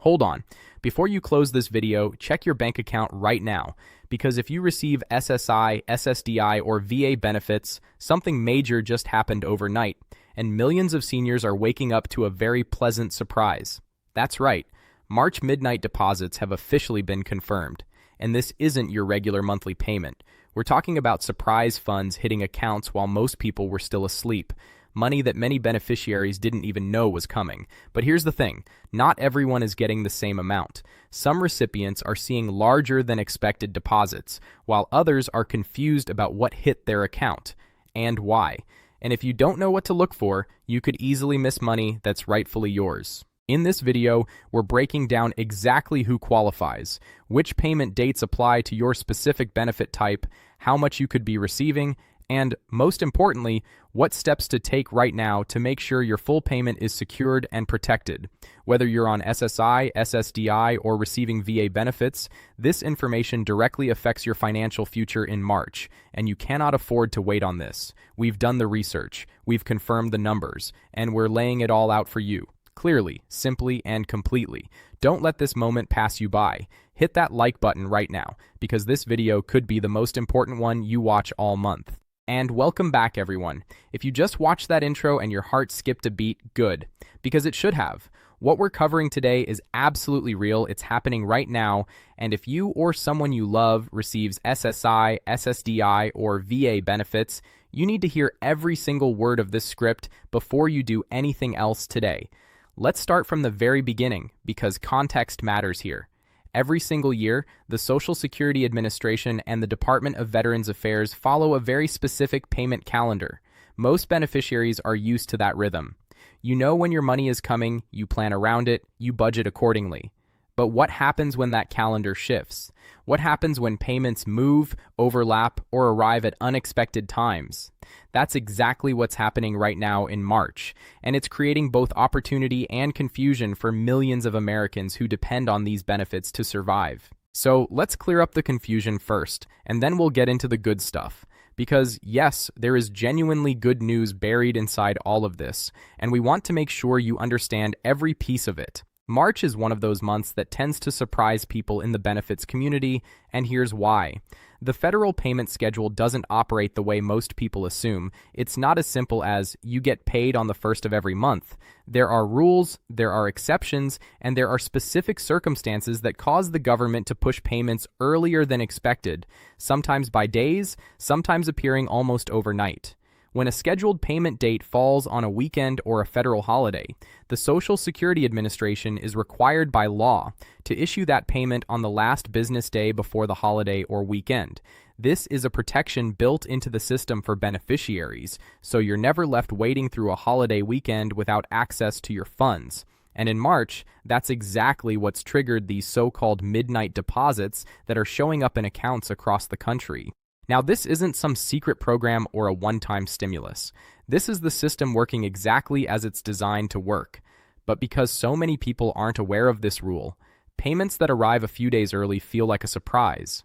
Hold on. Before you close this video, check your bank account right now, because if you receive SSI, SSDI, or VA benefits, something major just happened overnight, and millions of seniors are waking up to a very pleasant surprise. That's right, March midnight deposits have officially been confirmed, and this isn't your regular monthly payment. We're talking about surprise funds hitting accounts while most people were still asleep. Money that many beneficiaries didn't even know was coming. But here's the thing, not everyone is getting the same amount. Some recipients are seeing larger than expected deposits, while others are confused about what hit their account and why. And if you don't know what to look for, you could easily miss money that's rightfully yours. In this video, we're breaking down exactly who qualifies, which payment dates apply to your specific benefit type, how much you could be receiving, and, most importantly, what steps to take right now to make sure your full payment is secured and protected. Whether you're on SSI, SSDI, or receiving VA benefits, this information directly affects your financial future in March, and you cannot afford to wait on this. We've done the research, we've confirmed the numbers, and we're laying it all out for you. Clearly, simply, and completely. Don't let this moment pass you by. Hit that like button right now, because this video could be the most important one you watch all month. And welcome back, everyone. If you just watched that intro and your heart skipped a beat, good, because it should have. What we're covering today is absolutely real, it's happening right now, and if you or someone you love receives SSI, SSDI, or VA benefits, you need to hear every single word of this script before you do anything else today. Let's start from the very beginning, because context matters here. Every single year, the Social Security Administration and the Department of Veterans Affairs follow a very specific payment calendar. Most beneficiaries are used to that rhythm. You know when your money is coming, you plan around it, you budget accordingly. But what happens when that calendar shifts? What happens when payments move, overlap, or arrive at unexpected times? That's exactly what's happening right now in March, and it's creating both opportunity and confusion for millions of Americans who depend on these benefits to survive. So let's clear up the confusion first, and then we'll get into the good stuff. Because yes, there is genuinely good news buried inside all of this, and we want to make sure you understand every piece of it. March is one of those months that tends to surprise people in the benefits community, and here's why. The federal payment schedule doesn't operate the way most people assume. It's not as simple as you get paid on the first of every month. There are rules, there are exceptions, and there are specific circumstances that cause the government to push payments earlier than expected, sometimes by days, sometimes appearing almost overnight. When a scheduled payment date falls on a weekend or a federal holiday, the Social Security Administration is required by law to issue that payment on the last business day before the holiday or weekend. This is a protection built into the system for beneficiaries, so you're never left waiting through a holiday weekend without access to your funds. And in March, that's exactly what's triggered these so-called midnight deposits that are showing up in accounts across the country. Now, this isn't some secret program or a one-time stimulus. This is the system working exactly as it's designed to work. But because so many people aren't aware of this rule, payments that arrive a few days early feel like a surprise.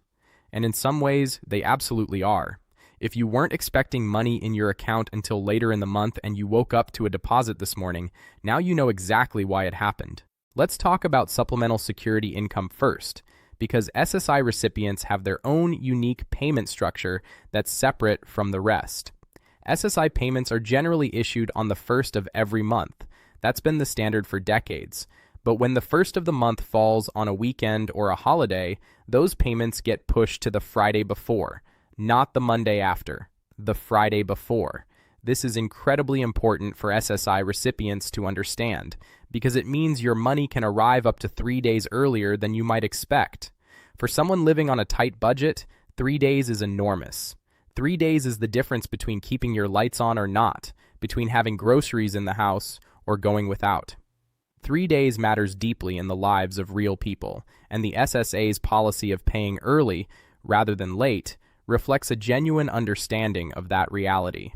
And in some ways, they absolutely are. If you weren't expecting money in your account until later in the month and you woke up to a deposit this morning, now you know exactly why it happened. Let's talk about supplemental security income first, because SSI recipients have their own unique payment structure that's separate from the rest. SSI payments are generally issued on the first of every month. That's been the standard for decades. But when the first of the month falls on a weekend or a holiday, those payments get pushed to the Friday before, not the Monday after, the Friday before. This is incredibly important for SSI recipients to understand, because it means your money can arrive up to 3 days earlier than you might expect. For someone living on a tight budget, 3 days is enormous. 3 days is the difference between keeping your lights on or not, between having groceries in the house or going without. 3 days matters deeply in the lives of real people, and the SSA's policy of paying early, rather than late, reflects a genuine understanding of that reality.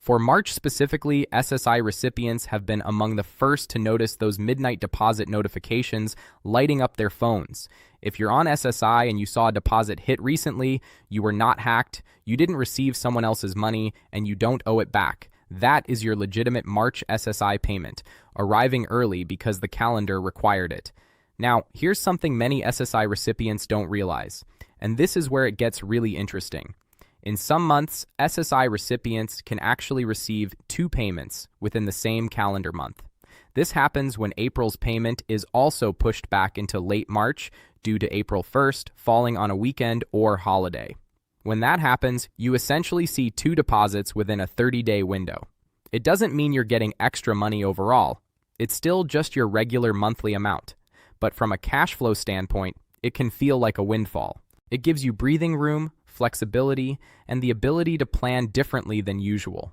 For March specifically, SSI recipients have been among the first to notice those midnight deposit notifications lighting up their phones. If you're on SSI and you saw a deposit hit recently, you were not hacked, you didn't receive someone else's money, and you don't owe it back. That is your legitimate March SSI payment, arriving early because the calendar required it. Now, here's something many SSI recipients don't realize, and this is where it gets really interesting. In some months, SSI recipients can actually receive 2 payments within the same calendar month. This happens when April's payment is also pushed back into late March due to April 1st falling on a weekend or holiday. When that happens, you essentially see 2 deposits within a 30-day window. It doesn't mean you're getting extra money overall. It's still just your regular monthly amount. But from a cash flow standpoint, it can feel like a windfall. It gives you breathing room, flexibility, and the ability to plan differently than usual.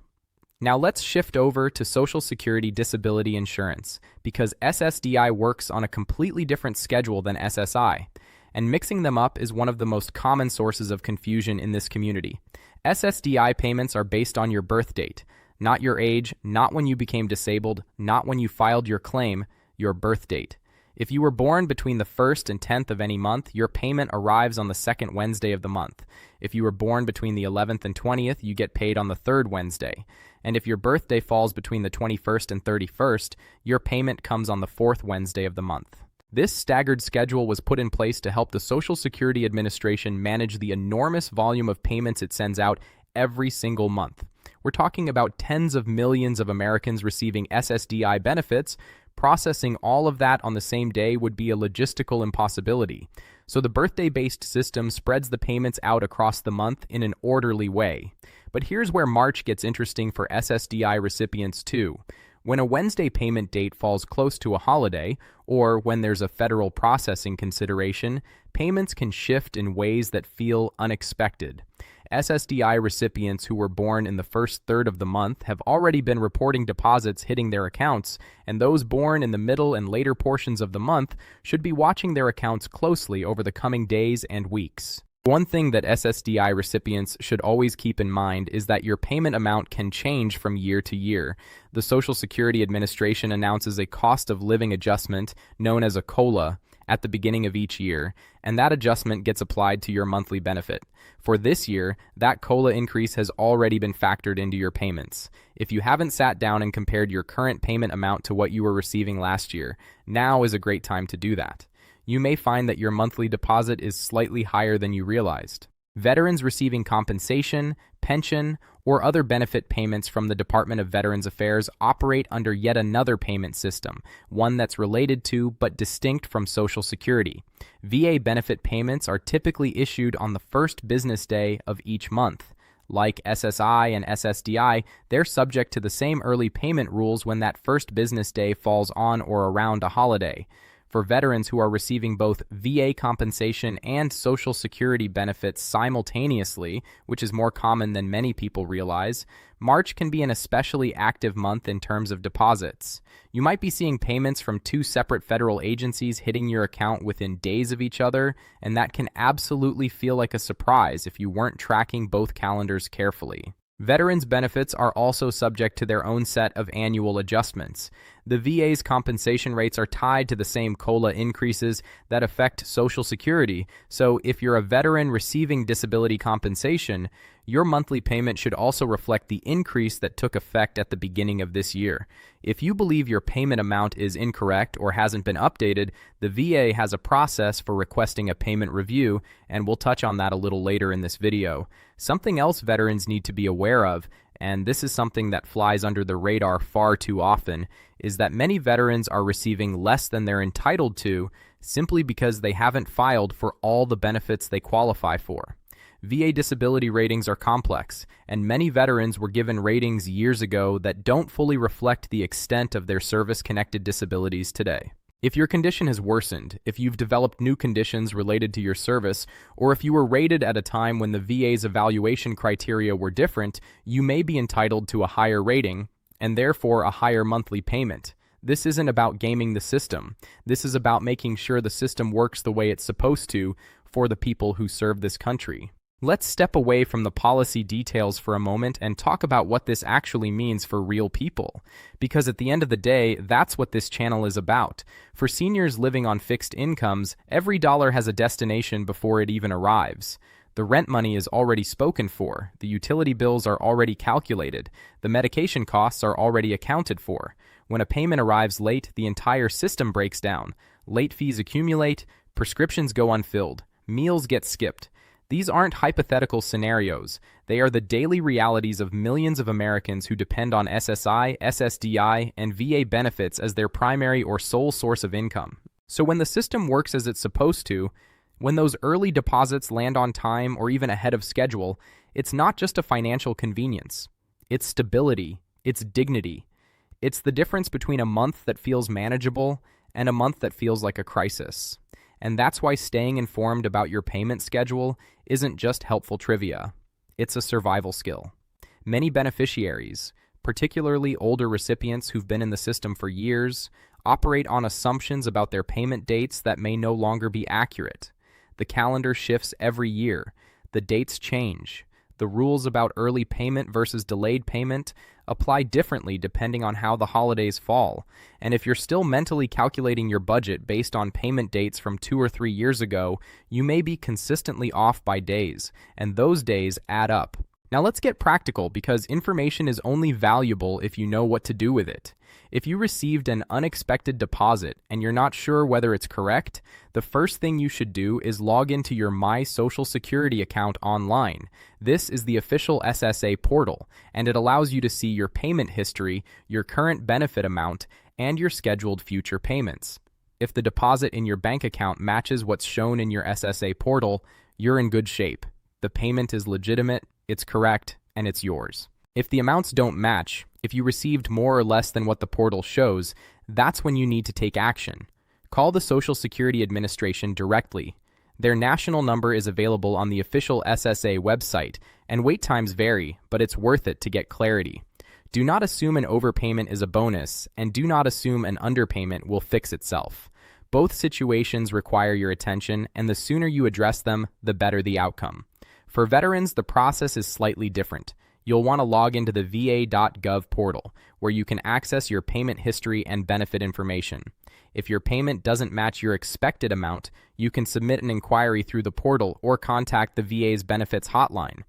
Now let's shift over to Social Security Disability Insurance, because SSDI works on a completely different schedule than SSI, and mixing them up is one of the most common sources of confusion in this community. SSDI payments are based on your birth date, not your age, not when you became disabled, not when you filed your claim, your birth date. If you were born between the 1st and 10th of any month, your payment arrives on the 2nd Wednesday of the month. If you were born between the 11th and 20th, you get paid on the 3rd Wednesday. And if your birthday falls between the 21st and 31st, your payment comes on the 4th Wednesday of the month. This staggered schedule was put in place to help the Social Security Administration manage the enormous volume of payments it sends out every single month. We're talking about tens of millions of Americans receiving SSDI benefits. Processing all of that on the same day would be a logistical impossibility. So the birthday-based system spreads the payments out across the month in an orderly way. But here's where March gets interesting for SSDI recipients too. When a Wednesday payment date falls close to a holiday, or when there's a federal processing consideration, payments can shift in ways that feel unexpected. SSDI recipients who were born in the first third of the month have already been reporting deposits hitting their accounts, and those born in the middle and later portions of the month should be watching their accounts closely over the coming days and weeks. One thing that SSDI recipients should always keep in mind is that your payment amount can change from year to year. The Social Security Administration announces a cost of living adjustment, known as a COLA, at the beginning of each year, and that adjustment gets applied to your monthly benefit. For this year, that COLA increase has already been factored into your payments. If you haven't sat down and compared your current payment amount to what you were receiving last year, now is a great time to do that. You may find that your monthly deposit is slightly higher than you realized. Veterans receiving compensation, pension, or other benefit payments from the Department of Veterans Affairs operate under yet another payment system, one that's related to but distinct from Social Security. VA benefit payments are typically issued on the first business day of each month. Like SSI and SSDI, they're subject to the same early payment rules when that first business day falls on or around a holiday. For veterans who are receiving both VA compensation and Social Security benefits simultaneously, which is more common than many people realize, March can be an especially active month in terms of deposits. You might be seeing payments from 2 separate federal agencies hitting your account within days of each other, and that can absolutely feel like a surprise if you weren't tracking both calendars carefully. Veterans' benefits are also subject to their own set of annual adjustments. The VA's compensation rates are tied to the same COLA increases that affect Social Security, so if you're a veteran receiving disability compensation, your monthly payment should also reflect the increase that took effect at the beginning of this year. If you believe your payment amount is incorrect or hasn't been updated, the VA has a process for requesting a payment review, and we'll touch on that a little later in this video. Something else veterans need to be aware of, and this is something that flies under the radar far too often, is that many veterans are receiving less than they're entitled to simply because they haven't filed for all the benefits they qualify for. VA disability ratings are complex, and many veterans were given ratings years ago that don't fully reflect the extent of their service-connected disabilities today. If your condition has worsened, if you've developed new conditions related to your service, or if you were rated at a time when the VA's evaluation criteria were different, you may be entitled to a higher rating, and therefore a higher monthly payment. This isn't about gaming the system. This is about making sure the system works the way it's supposed to for the people who serve this country. Let's step away from the policy details for a moment and talk about what this actually means for real people. Because at the end of the day, that's what this channel is about. For seniors living on fixed incomes, every dollar has a destination before it even arrives. The rent money is already spoken for, the utility bills are already calculated, the medication costs are already accounted for. When a payment arrives late, the entire system breaks down. late fees accumulate, prescriptions go unfilled, meals get skipped. These aren't hypothetical scenarios. They are the daily realities of millions of Americans who depend on SSI, SSDI, and VA benefits as their primary or sole source of income. So when the system works as it's supposed to, when those early deposits land on time or even ahead of schedule, it's not just a financial convenience. It's stability. It's dignity. It's the difference between a month that feels manageable and a month that feels like a crisis. And that's why staying informed about your payment schedule isn't just helpful trivia. It's a survival skill. Many beneficiaries, particularly older recipients who've been in the system for years, operate on assumptions about their payment dates that may no longer be accurate. The calendar shifts every year. The dates change. The rules about early payment versus delayed payment apply differently depending on how the holidays fall. And if you're still mentally calculating your budget based on payment dates from 2 or 3 years ago, you may be consistently off by days, and those days add up. Now let's get practical, because information is only valuable if you know what to do with it. If you received an unexpected deposit and you're not sure whether it's correct, the first thing you should do is log into your My Social Security account online. This is the official SSA portal, and it allows you to see your payment history, your current benefit amount, and your scheduled future payments. If the deposit in your bank account matches what's shown in your SSA portal, you're in good shape. The payment is legitimate, it's correct, and it's yours. If the amounts don't match, if you received more or less than what the portal shows, that's when you need to take action. Call the Social Security Administration directly. Their national number is available on the official SSA website, and wait times vary, but it's worth it to get clarity. Do not assume an overpayment is a bonus, and do not assume an underpayment will fix itself. Both situations require your attention, and the sooner you address them, the better the outcome. For veterans, the process is slightly different. You'll want to log into the va.gov portal, where you can access your payment history and benefit information. If your payment doesn't match your expected amount, you can submit an inquiry through the portal or contact the VA's benefits hotline.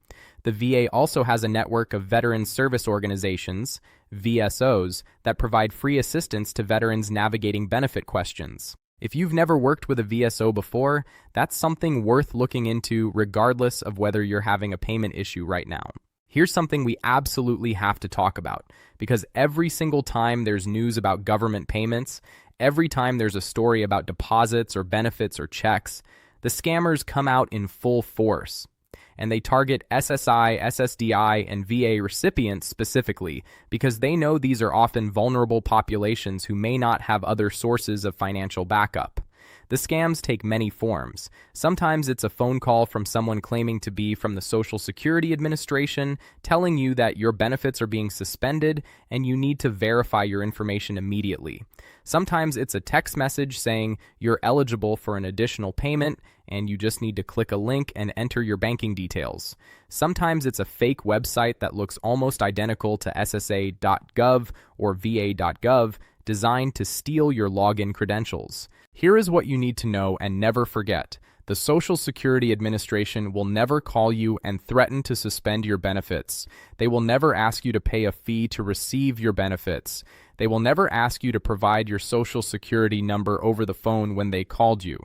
The VA also has a network of veteran service organizations, VSOs, that provide free assistance to veterans navigating benefit questions. If you've never worked with a VSO before, that's something worth looking into regardless of whether you're having a payment issue right now. Here's something we absolutely have to talk about, because every single time there's news about government payments, every time there's a story about deposits or benefits or checks, the scammers come out in full force. And they target SSI, SSDI, and VA recipients specifically because they know these are often vulnerable populations who may not have other sources of financial backup. The scams take many forms. Sometimes it's a phone call from someone claiming to be from the Social Security Administration, telling you that your benefits are being suspended and you need to verify your information immediately. Sometimes it's a text message saying you're eligible for an additional payment and you just need to click a link and enter your banking details. Sometimes it's a fake website that looks almost identical to SSA.gov or VA.gov, designed to steal your login credentials. Here is what you need to know and never forget. The Social Security Administration will never call you and threaten to suspend your benefits. They will never ask you to pay a fee to receive your benefits. They will never ask you to provide your Social Security number over the phone when they called you.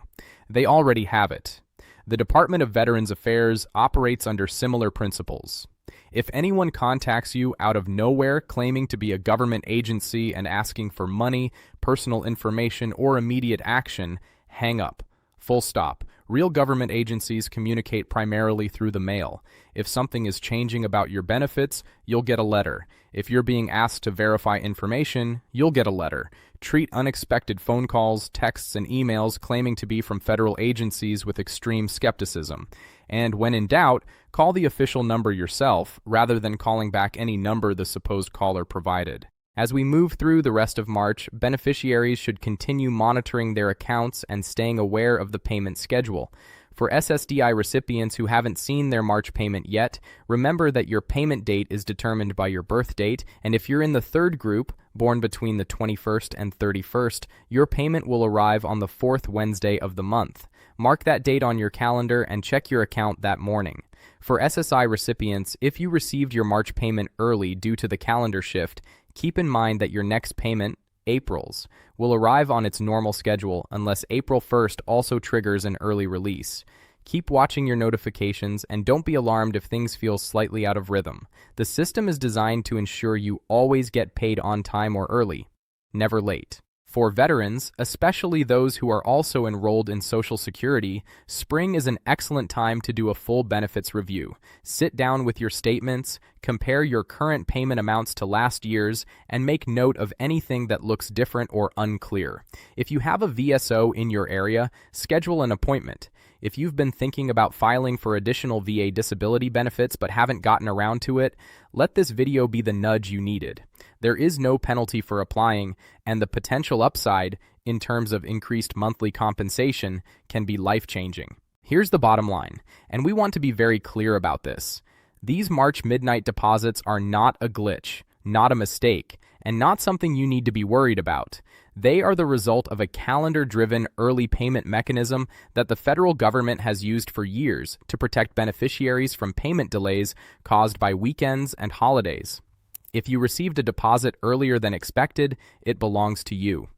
They already have it. The Department of Veterans Affairs operates under similar principles. If anyone contacts you out of nowhere claiming to be a government agency and asking for money, personal information, or immediate action, hang up. Full stop. Real government agencies communicate primarily through the mail. If something is changing about your benefits, you'll get a letter. If you're being asked to verify information, you'll get a letter. Treat unexpected phone calls, texts, and emails claiming to be from federal agencies with extreme skepticism. And when in doubt, call the official number yourself rather than calling back any number the supposed caller provided. As we move through the rest of March, beneficiaries should continue monitoring their accounts and staying aware of the payment schedule. For SSDI recipients who haven't seen their March payment yet, remember that your payment date is determined by your birth date, and if you're in the third group, born between the 21st and 31st, your payment will arrive on the fourth Wednesday of the month. Mark that date on your calendar and check your account that morning. For SSI recipients, if you received your March payment early due to the calendar shift, keep in mind that your next payment, April's will arrive on its normal schedule unless April 1st also triggers an early release. Keep watching your notifications and don't be alarmed if things feel slightly out of rhythm. The system is designed to ensure you always get paid on time or early, never late. For veterans, especially those who are also enrolled in Social Security, spring is an excellent time to do a full benefits review. Sit down with your statements, compare your current payment amounts to last year's, and make note of anything that looks different or unclear. If you have a VSO in your area, schedule an appointment. If you've been thinking about filing for additional VA disability benefits but haven't gotten around to it, let this video be the nudge you needed. There is no penalty for applying, and the potential upside, in terms of increased monthly compensation, can be life-changing. Here's the bottom line, and we want to be very clear about this. These March midnight deposits are not a glitch, not a mistake, and not something you need to be worried about. They are the result of a calendar-driven early payment mechanism that the federal government has used for years to protect beneficiaries from payment delays caused by weekends and holidays. If you received a deposit earlier than expected, it belongs to you.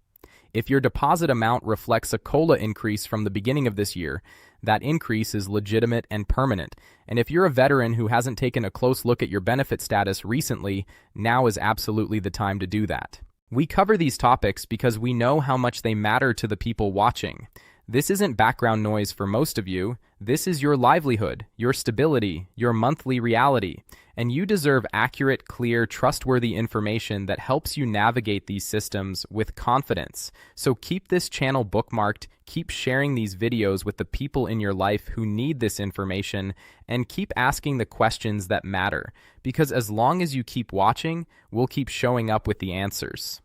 If your deposit amount reflects a COLA increase from the beginning of this year, that increase is legitimate and permanent. And if you're a veteran who hasn't taken a close look at your benefit status recently, now is absolutely the time to do that. We cover these topics because we know how much they matter to the people watching. This isn't background noise for most of you. This is your livelihood, your stability, your monthly reality. And you deserve accurate, clear, trustworthy information that helps you navigate these systems with confidence. So keep this channel bookmarked, keep sharing these videos with the people in your life who need this information, and keep asking the questions that matter. Because as long as you keep watching, we'll keep showing up with the answers.